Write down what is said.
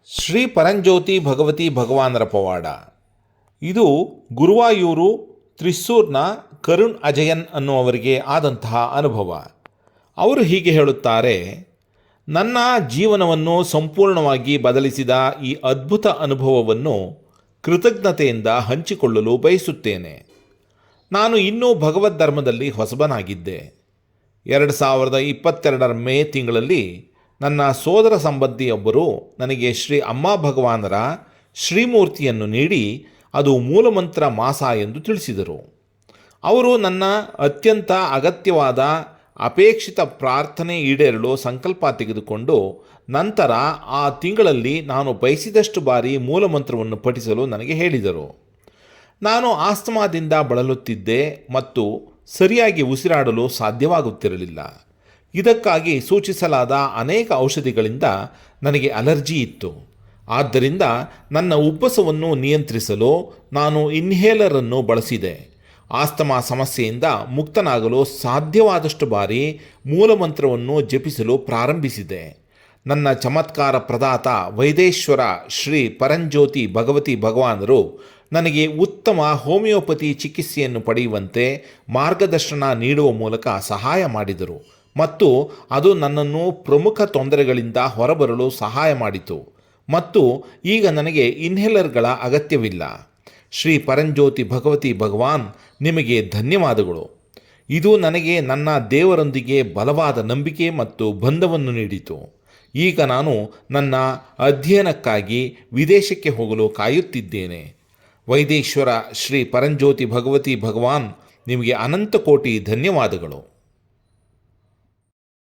ಶ್ರೀ ಪರಂಜ್ಯೋತಿ ಭಗವತಿ ಭಗವಾನರ ಪವಾಡ. ಇದು ಗುರುವಾಯೂರು ತ್ರಿಸ್ಸೂರ್ನ ಕರುಣ್ ಅಜಯನ್ ಅನ್ನುವರಿಗೆ ಆದಂತಹ ಅನುಭವ. ಅವರು ಹೀಗೆ ಹೇಳುತ್ತಾರೆ, ನನ್ನ ಜೀವನವನ್ನು ಸಂಪೂರ್ಣವಾಗಿ ಬದಲಿಸಿದ ಈ ಅದ್ಭುತ ಅನುಭವವನ್ನು ಕೃತಜ್ಞತೆಯಿಂದ ಹಂಚಿಕೊಳ್ಳಲು ಬಯಸುತ್ತೇನೆ. ನಾನು ಇನ್ನೂ ಭಗವದ್ ಧರ್ಮದಲ್ಲಿ ಹೊಸಬನಾಗಿದ್ದೆ. 2022 ಮೇ ತಿಂಗಳಲ್ಲಿ ನನ್ನ ಸೋದರ ಸಂಬಂಧಿಯೊಬ್ಬರು ನನಗೆ ಶ್ರೀ ಅಮ್ಮ ಭಗವಾನರ ಶ್ರೀಮೂರ್ತಿಯನ್ನು ನೀಡಿ ಅದು ಮೂಲಮಂತ್ರ ಮಾಸ ಎಂದು ತಿಳಿಸಿದರು. ಅವರು ನನ್ನ ಅತ್ಯಂತ ಅಗತ್ಯವಾದ ಅಪೇಕ್ಷಿತ ಪ್ರಾರ್ಥನೆ ಈಡೇರಲು ಸಂಕಲ್ಪ ತೆಗೆದುಕೊಂಡು ನಂತರ ಆ ತಿಂಗಳಲ್ಲಿ ನಾನು ಬಯಸಿದಷ್ಟು ಬಾರಿ ಮೂಲಮಂತ್ರವನ್ನು ಪಠಿಸಲು ನನಗೆ ಹೇಳಿದರು. ನಾನು ಆಸ್ತಮಾದಿಂದ ಬಳಲುತ್ತಿದ್ದೆ ಮತ್ತು ಸರಿಯಾಗಿ ಉಸಿರಾಡಲು ಸಾಧ್ಯವಾಗುತ್ತಿರಲಿಲ್ಲ. ಇದಕ್ಕಾಗಿ ಸೂಚಿಸಲಾದ ಅನೇಕ ಔಷಧಿಗಳಿಂದ ನನಗೆ ಅಲರ್ಜಿ ಇತ್ತು. ಆದ್ದರಿಂದ ನನ್ನ ಉಬ್ಬಸವನ್ನು ನಿಯಂತ್ರಿಸಲು ನಾನು ಇನ್ಹೇಲರನ್ನು ಬಳಸಿದೆ. ಆಸ್ತಮಾ ಸಮಸ್ಯೆಯಿಂದ ಮುಕ್ತನಾಗಲು ಸಾಧ್ಯವಾದಷ್ಟು ಬಾರಿ ಮೂಲಮಂತ್ರವನ್ನು ಜಪಿಸಲು ಪ್ರಾರಂಭಿಸಿದೆ. ನನ್ನ ಚಮತ್ಕಾರ ಪ್ರದಾತ ವೈದೇಶ್ವರ ಶ್ರೀ ಪರಂಜ್ಯೋತಿ ಭಗವತಿ ಭಗವಾನರು ನನಗೆ ಉತ್ತಮ ಹೋಮಿಯೋಪತಿ ಚಿಕಿತ್ಸೆಯನ್ನು ಪಡೆಯುವಂತೆ ಮಾರ್ಗದರ್ಶನ ನೀಡುವ ಮೂಲಕ ಸಹಾಯ ಮಾಡಿದರು ಮತ್ತು ಅದು ನನ್ನನ್ನು ಪ್ರಮುಖ ತೊಂದರೆಗಳಿಂದ ಹೊರಬರಲು ಸಹಾಯ ಮಾಡಿತು ಮತ್ತು ಈಗ ನನಗೆ ಇನ್ಹೇಲರ್ಗಳ ಅಗತ್ಯವಿಲ್ಲ. ಶ್ರೀ ಪರಂಜ್ಯೋತಿ ಭಗವತಿ ಭಗವಾನ್ ನಿಮಗೆ ಧನ್ಯವಾದಗಳು. ಇದು ನನಗೆ ನನ್ನ ದೇವರೊಂದಿಗೆ ಬಲವಾದ ನಂಬಿಕೆ ಮತ್ತು ಬಂಧವನ್ನು ನೀಡಿತು. ಈಗ ನಾನು ನನ್ನ ಅಧ್ಯಯನಕ್ಕಾಗಿ ವಿದೇಶಕ್ಕೆ ಹೋಗಲು ಕಾಯುತ್ತಿದ್ದೇನೆ. ವೈದೇಶ್ವರ ಶ್ರೀ ಪರಂಜ್ಯೋತಿ ಭಗವತಿ ಭಗವಾನ್ ನಿಮಗೆ ಅನಂತ ಕೋಟಿ ಧನ್ಯವಾದಗಳು.